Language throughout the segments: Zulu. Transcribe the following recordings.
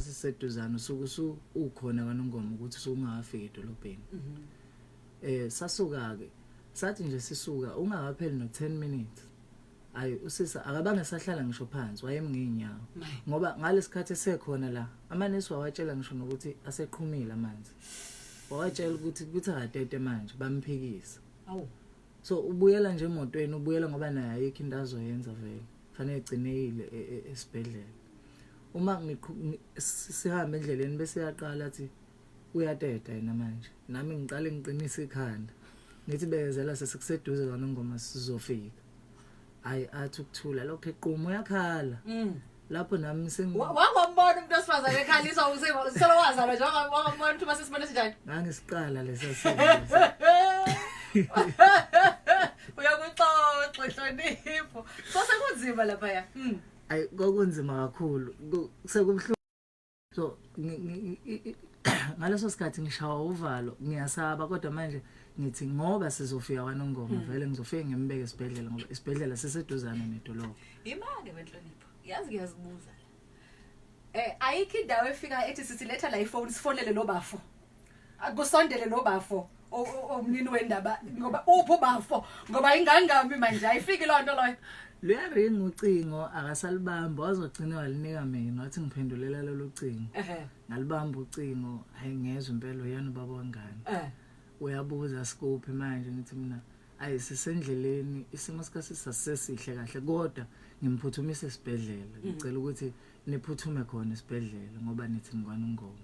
sasiseduzana usuku ukhona kaNongoma ukuthi usungafika edolobheni sasuka ke sathi nje sisuka ungakapheli no 10 minutes ayi usisa akabange sahlala ngisho phansi wayemnginyawo ngoba ngalesikhathi esekhona la amanesi wawatshela ngisho nokuthi aseqhumile amanzi wawatshela ukuthi akatete manje bamphikisa awu so ubuyela nje emotweni ubuyela ngoba naye ayikho into azoyenza vele fanele egcinekile esibhedlela uma sihambe endleleni bese yaqala athi uyateta yena manje nami ngiqale ngiqinisa ikhanda ngithi bekezela sesikuseduze kaNongoma sizofika ayi athi ukuthula lokho equmo uyakhala lapho nami wangambona umuntu osifazane ekhalisa uselo wazalwa nje wangambona ukuthi basisibone sinjani ngangisiqala lesasisi uyakuxoxa hlonipho sekunzima lapha ya ayi kokunzima kakhulu sekubhlungu so ngaleso sikhathi ngishawa uvalo ngiyasaba kodwa manje ngithi ngoba sizofika kaNongoma vele ngizofika ngembeke esibhedlela ngoba isibhedlela siseduzana nedolobha imake wenhlonipho yazi ngiyazibuza ayikho indawo efika ethi sisiletha la iphone sifonele nobafo akusondele nobafo omnini wendaba ngoba upho bafo ngoba ingangami manje ayifiki lonto loyo luyaringa ucingo akasalibamba wazogcina walinika mina wathi ngiphendulela lelo cingo ngalibamba ucingo hayi ngezwe impela uyena ubaba wangani uyabuza sikuphi manje ngithi mina ayisisendleleni isimo sikasisasihle kahle kodwa ngimphuthumise esibhedlela ngicela ukuthi niphuthume khona esibhedlela ngoba nithi ngikwaNongoma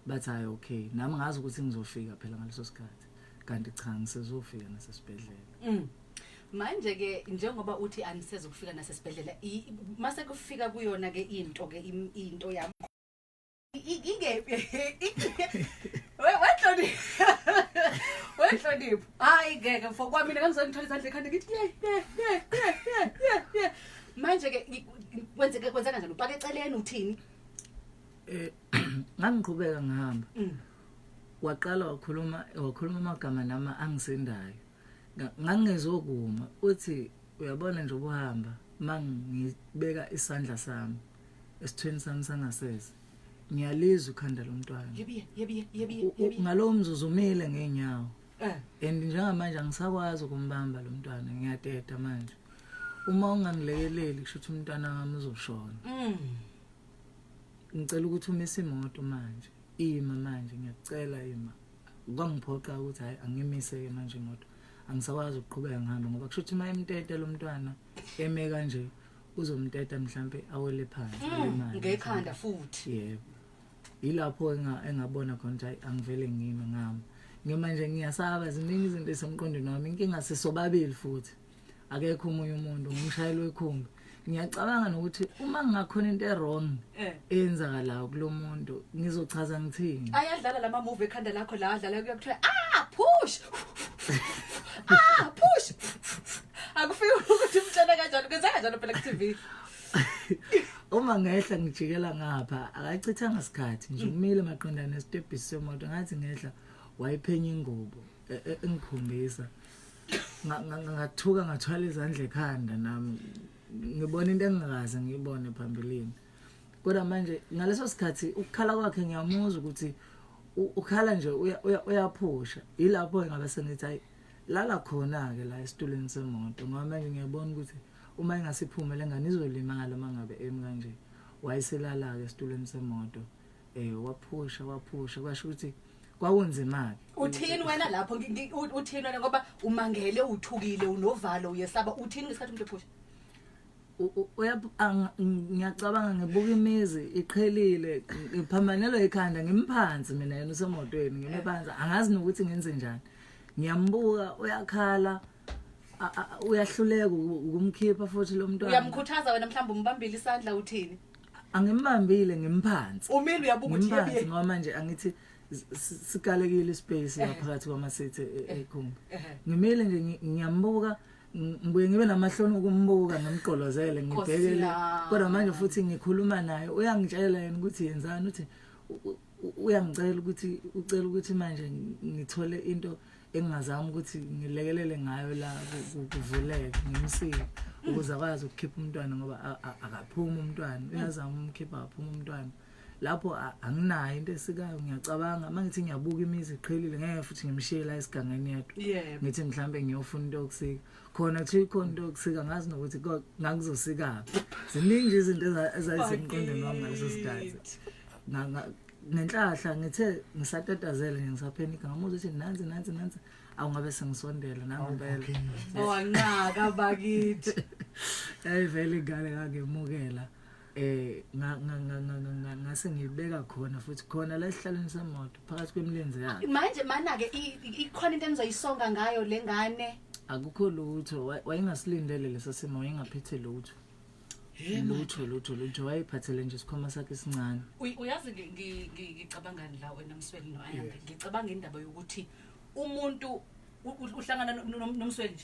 bathi hayi okay nami ngazi ukuthi ngizofika phela ngaleso sikhathi kanti cha ngisezofika nasesibhedlela manje ke njengoba uthi anisezokufika nasesibhedlela mase kufika kuyona ke into yami Wenhlonipho hayi ngeke for kwamina ngizongithola izandla ekhanda ngithi yeah manje ke kwenzeka kanjani upaka eceleni uthini ngangiqhubeka ngihamba waqala wakhuluma amagama nama angisendayo ngangezokuma uthi uyabona nje ubuhamba mangibeka isandla sami esithweni sami sangasese ngiyalizwa ukhanda lomntwana yebi ngalo mzuzu umile ngeenyawo and njengamanje angisakwazi ukumbamba lo mntwana ngiyateta manje uma ungangilekeleli kusho ukuthi umntwana wami uzoshona ngicela ukuthi umise imoto manje ima manje ngiyacela ima kwangiphoqa ukuthi hayi angimise manje imoto angisakwazi ukuqhubeka ngihamba ngoba kusho ukuthi mayemtete lo mntwana eme kanje uzomteta mhlambe awele phansi ngekhanda futhi yebo ilapho engabona khona ukuthi angivele ngime ngami ngemanje ngiyasaba ziningi izinto esemqondweni wami inkinga sisobabili futhi akekho umunye umuntu ngumshayeli wekhumbi ngiyacabanga nokuthi uma ngingakhona into wrong eyenzakalayo kulomuntu ngizochaza ngithini ayadlala lama movie ekhanda lakho la adlala kuyakuthiwa push push akufika ukuthi umtshela kanjalo kwenza kanjalo phela ku TV uma ngehla ngijikela ngapha akachithanga isikhathi nje umile maqondana nesitebhisi semoto ngathi ngehla wayiphenya ingubo engikhombisa ngathuka ngathwala izandla ekhanda nami ngibona into engikaze ngibone phambilini kodwa manje ngaleso sikhathi ukukhala kwakhe ngiyamuzwa ukuthi ukhala nje uyaphusha ilapho ngabe sengithi hayi lala khona ke la esitulweni semoto ngoba manje ngiyabona ukuthi uma engasiphume lenganizolima ngalo mangabe kanje wayeselala ke esitulweni semoto waphusha kwasho ukuthi kwakunzima ke uthini wena lapho uthini wena ngoba umangele uthukile unovalo uyesaba uthini ngesikhathi umuntu ephusha ngiyacabanga ngibuka imizi iqhelile ngiphambanelwe ikhanda ngimphansi mina yena usemotweni ngimephansi angazi nokuthi ngenze njani ngiyambuka uyakhala uyahluleka ukumkhipha futhi lo mntwana uyamkhuthaza wena mhlawumbe umbambile isandla uthini angimbambile ngimphansi umile uyabuka ukuthi yebiyeni ngoba manje angithi sikalekile ispace phakathi kwamasethi ekhumbi ngimile nje ngiyambuka ngibuye ngibe namahloni ukumbuka ngimqolozele ngibhekele kodwa manje futhi ngikhuluma naye uyangitshela yena ukuthi yenzani uthi uyangicela ukuthi ucela ukuthi manje ngithole into engingazama ukuthi ngilekelele ngayo la kuvuleke ngimsike ukuze akwazi ukukhipha umntwana ngoba akaphuma umntwana uyazama umkhipha aphuma umntwana lapho anginayo into esikayo ngiyacabanga mangithi ngiyabuka imizi iqhelile ngeke futhi ngimshiye la esigangeni yedwa ngithi mhlambe ngiyofuna into yokusika khona kuthi ikhona into yokusika ngazi nokuthi ngakuzosika ziningi izinto ezayisemqondweni wami ngaleso sikhathi nenhlahla ngithe ngisatatazela nje ngisaphenika ngamuza ukuthi nanzi awungabe sengisondela nangempela wanqaka bakithi vele ingane ngangemukela ngase ngibeka khona futhi khona la esihlalweni semoto phakathi kwemilenze yakhe manje mana ke ikhona into enizoyisonga ngayo lengane akukho lutho wayengasilindele leso simo wayengaphethe lutho lutho wayephathele nje isikhoma sakhe esincane uyazi ngicabangani la wena Msweli no Ayanda ngicabanga indaba yokuthi umuntu uhlangana nomsweli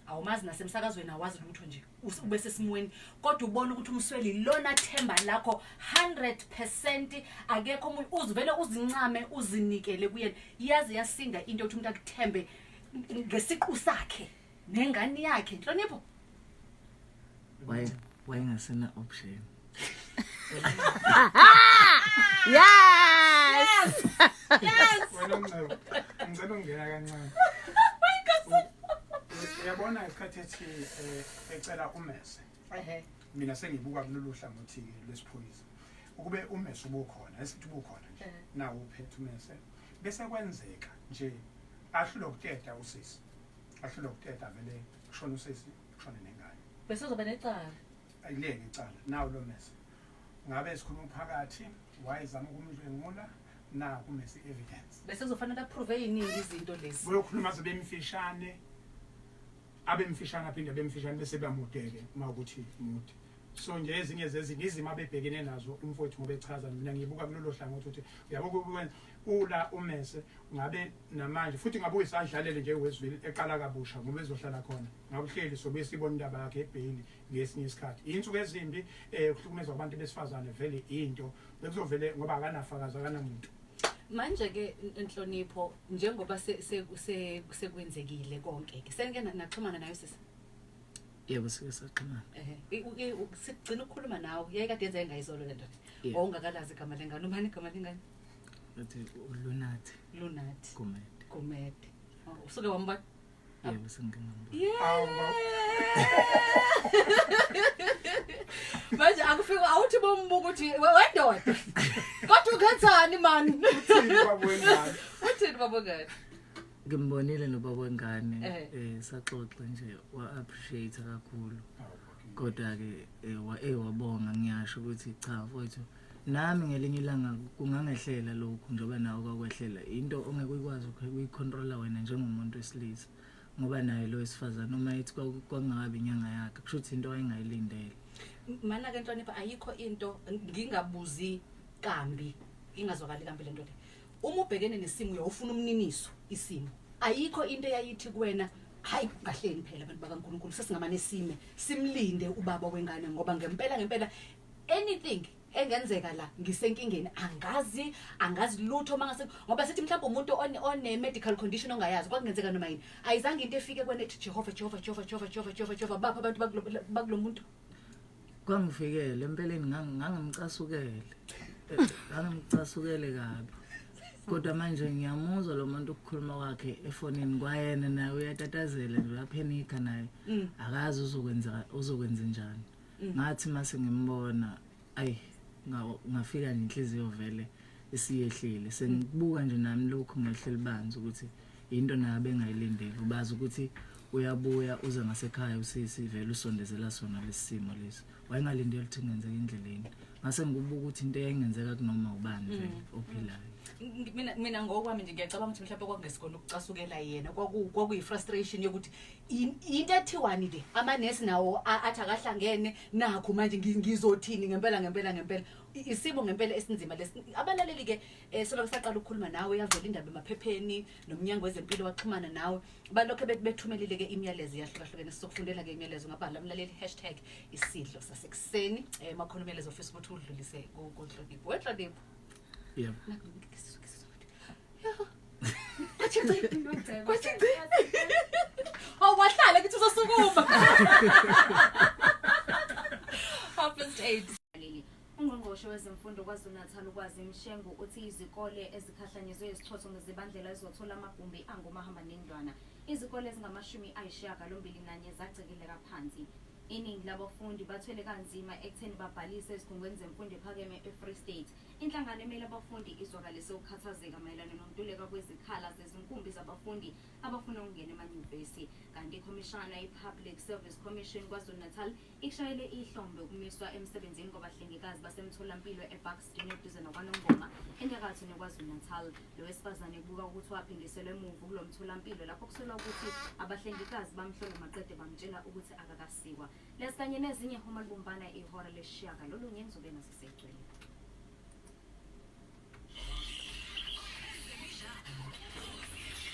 awumazi nasemsakazweni awazi lutho nje ube sesimweni kodwa ubona ukuthi umsweli lona themba lakho 100% akekho umuntu uzivele uzincame uzinikele kuyena yazi yasinda into yokuthi umuntu akuthembe ngesiqu sakhe nengane yakhe inhlonipho wayengasena option yes wena ngicela ungena kancane uyabona isikhathi ethi ecela umese mina sengibuka kulolu hlangothi lesiphoyisa ukube umese ubukhona esithi ubukhona nje nawo uphethe umese bese kwenzeka nje ahlule ukuteta usisi ahlule ukuteta vele kushona usisi kushona nengane bese uzoba necala ayileke icala nawo lo mese ngabe esikhuluma phakathi wayezama ukumdlengula na kumesi evidence bese kuzofanele approve iningi izinto lezi uyokhuluma zabemfishane abemfishane aphinde bemfishane bese bamudeke uma ukuthi mude so nje ezinye zezinto izimo abebhekene nazo umfowethu ngoba echaza mina ngibuka kulolu hlangothi ukuthi uyabuka ula umese ngabe namanje futhi ngabe uyisadlalele nje wezwili eqala kabusha ngoba ezohlala khona ngabuhleli sobe sibona indaba yakhe eBhayili ngesinye isikhathi insuku ezimbi ukuhlukumeza abantu besifazane vele into bekuzovele ngoba akanafakazi akanamuntu manje ke inhlonipho njengoba sekwenzekile konke ke senike naxhumana nayo sisi yebo sikesaxhumana sigcina ukukhuluma nawe yayikade yenza engayizolo le ndoda ongakalazi igama lengane umani igama lengane uthi Lunathi Gumede usuke wambona yebo sengingambona manje akufika awuthi bombuka ukuthi wendoda kodwa ukhethani man uthini babongani ngimbonile nobaba wengane saxoxa nje wa appreciate kakhulu kodwa ke wabonga ngiyasho ukuthi cha mfowethu nami ngelinye ilanga kungangehlela lokhu njoba nawo kwakwehlela into ongeke ukwazi ukuyicontrola wena njengomuntu wesilisa ngoba naye lo wesifazana uma ethi kwangabe inyanga yakhe kusho ukuthi into ayingayilindele mana ke nhlonipha ayikho into ngingabuzi kambi ingazwakali kambi lento le uma ubhekene nesimo uyofuna umniniso isimo ayikho into eyayithi kuwena hayi kahleni phela abantu bakaNkulunkulu sesingamane simlinde ubaba wengane ngoba ngempela anything engenzeka la ngisenkingeni angazi lutho mangase ngoba sithi mhlawumbe umuntu one medical condition ongayazi kwakungenzeka noma yini ayizange into efike kwena ethi Jehova bapha abantu bakulomuntu kwangifikele empeleni ngangimcasukele kabi kodwa manje ngiyamuzwa lo muntu ukukhuluma kwakhe efonini kwayena naye uyatatazela nje uyaphenika naye akazi uzokwenza njani ngathi mase ngimbona ngafika nenhliziyo vele isiyehlile sengibuka nje nami lokho ngehleli banzi ukuthi into nayo bengayilindele ubazi ukuthi uyabuya uze ngasekhaya usisi vele usondezela sona lesimo lesi wayengalindele ukuthi ngenzeke indleleni ngase ngibuka ukuthi into eyayingenzeka kunoma ubani nje ophilayo mina ngokwami nje ngiyacabanga ukuthi mhlawumbe kwakungesikona ukucasukela yena kwakuyifrustration yokuthi into ethiwani le amanesi nawo athi akahlangene nakho manje ngizothini ngempela isimo ngempela esinzima lesi abalaleli ke selokho saqala ukukhuluma nawe yavela indaba emaphepheni nomnyango wezempilo waxhumana nawe balokho bethumelile ke imiyalezo yahlukahlukene sizokufundela ke imiyalezo ngabhala umlaleli #isidlo sasekuseni emakhulumelezo Facebook udlulise kuNhlonipho wenhlonipho yebo wahlala kithi uzosukuma half past 8 Ungqongqoshe wezemfundo KwaZulu-Natal ukwazi Mshengu uthi izikole ezikhahlanyezwe izithotho ngezibandlela ezothola amagumbi angomahambanendlwana. Izikole ezingama-91 zacikileka phansi. Iningi labafundi bathwele kanzima ekutheni babhalise ezikhungweni zemfundo ephakeme eFree State. Inhlangano emele abafundi izwakalise ukukhathazeka mayelana nokuntuleka kwezikhala zezinkumbi zabafundi abafuna ukungena emanyuvesi. Kanti ikhomishana ye-Public Service Commission KwaZulu-Natal ishayele ihlombe ukumiswa emsebenzini kwabahlengikazi basemtholampilo eBuxton eduze nokwaNongoma enyakatho neKwaZulu-Natal. Lo wesifazane kubuka ukuthi waphindiselwa emuva kulo mtholampilo lapho kusolwa ukuthi abahlengikazi bamhlole maqede bamtshela ukuthi akakasikwa. Lesikanye nezinye uma libumbana ihora lesishiyaka lolunye ngizobe nasisegcwele.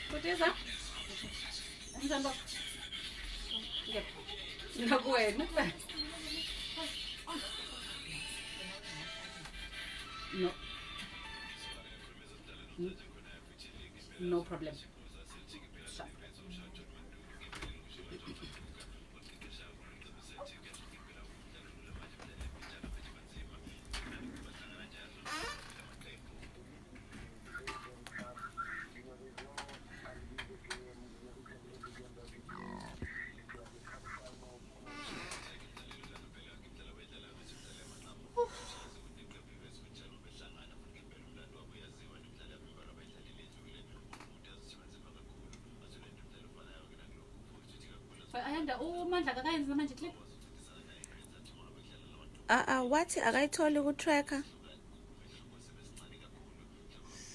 Kutiza? Njalo. Yep. Nakuwena. No. No problem. Sure. Ayanda uMandla kakayenza manje clip. Wathi akayitholi ku tracker.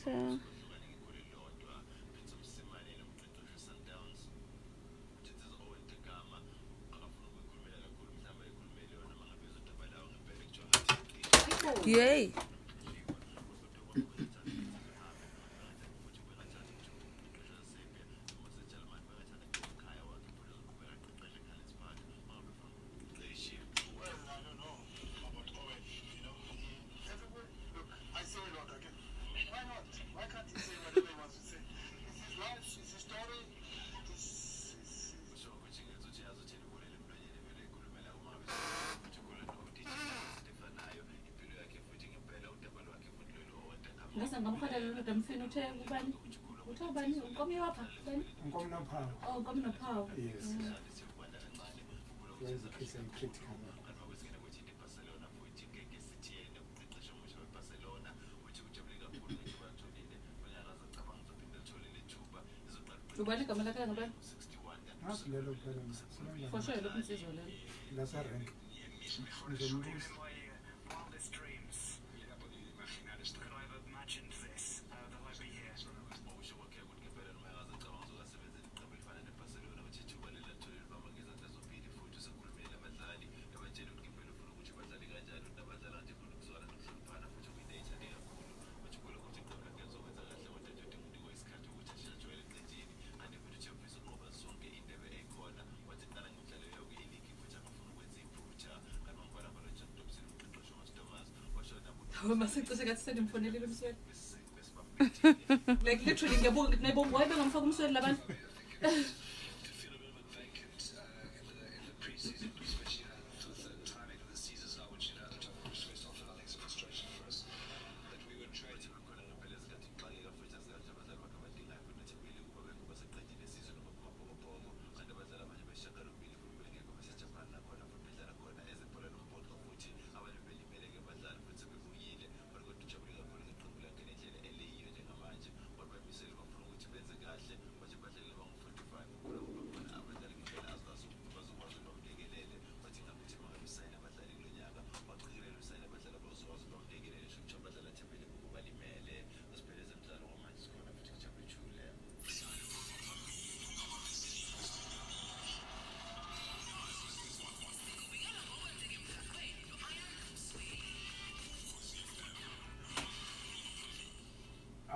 So yay. Ngasa ngamkhada lo damfini uthe kubani? Uthe ubani? Unkomi wapha? Bani? Unkomi nophawu. Oh, unkomi nophawu. Yes. Yes, it's a critical. Ubani igama lakhe ngabani? Nasilelo phela. For sure lokho insizwa lelo. Lasa rank. Ngizombuza. Masicise kathi senimfonelile umsweli. Like literally ngiyabonga why bengamfaka umsweli labantu.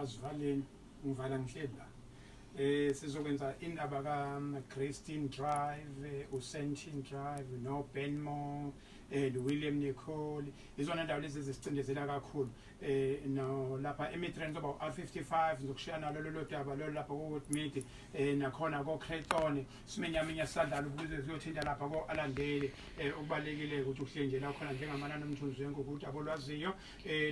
Asivaleni ngivala ngihleli la. Sizokwenza indaba ka Christine Drive, uSentin Drive, no Benmore, William Nicole izona ndawo lezi ezicindezela kakhulu no lapha eMidrand oba R55 ngizokushaya nalo lolo daba lo lapha ku Woodmead nakhona ko Creighton simenyaminya sadlala ukuze siyothinta lapha ko Alandeli ukubalekile ukuthi uhle nje la khona njengamanani umthunzi wengu ukuthi abolwaziyo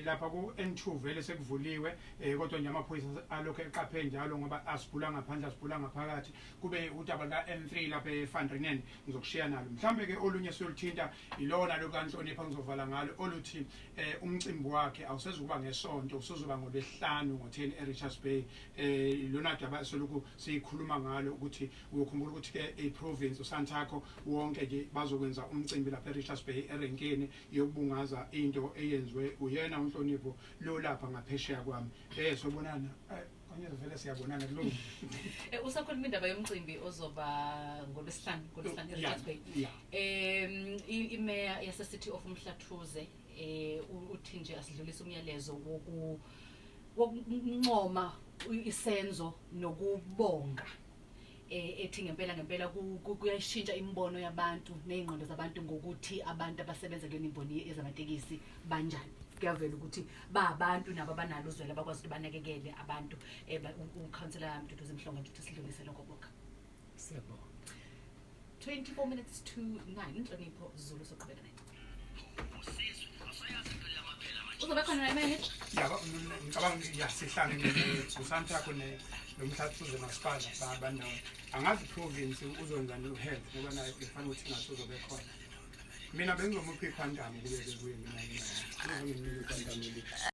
lapha ku N2 vele sekuvuliwe kodwa nje amaphoyisa alokho eqaphe njalo ngoba asibhula ngaphandle asibhula ngaphakathi kube udaba la N3 lapha eFandrinen ngizokushiya nalo mhlambe ke olunye siyolithinta ilona lokanhlonipha ngizovala ngalo oluthi umcimbi wakhe awusezukuba ngesonto usuzoba ngolesihlanu ngo10 eRichards Bay lona daba soluku sikhuluma ngalo ukuthi uyokhumbula ukuthi ke iprovince uSantaco wonke nje bazokwenza umcimbi lapha eRichards Bay erenkeni yokubungaza into eyenziwe uyena unhlonipho lo lapha ngaphesheya kwami sobonana kanye vele siyabonana lo usakhuluma indaba yomcimbi ozoba ngolesihlanu eRichards Bay imayor yase City of Umhlathuze uthi nje asidlulisa umyalezo wokuncoma isenzo nokubonga ethi ngempela kuyashintsha imbono yabantu nezingqondo zabantu ngokuthi abantu abasebenza kule imboni ezamatekisi banjani kuyavela ukuthi abantu nabo abanalo uzwela bakwazi ukuthi banakekele abantu uCouncillor Mduduzi Mhlongo nje sidlulise lokho boka siyabonga 24 minutes to 9 Nhlonipho Zulu soqhubeka nayo uzoba khona la manje yaba ngicabanga yasihlangene noSantaco nomhlathuze masipala bandawo angazi province uzonza no health ngoba nayo kufanele ukuthi ngathi uzobe khona mina bengizomuphi ikhwantamo kube kuye mina ngizomuphi ikhwantamo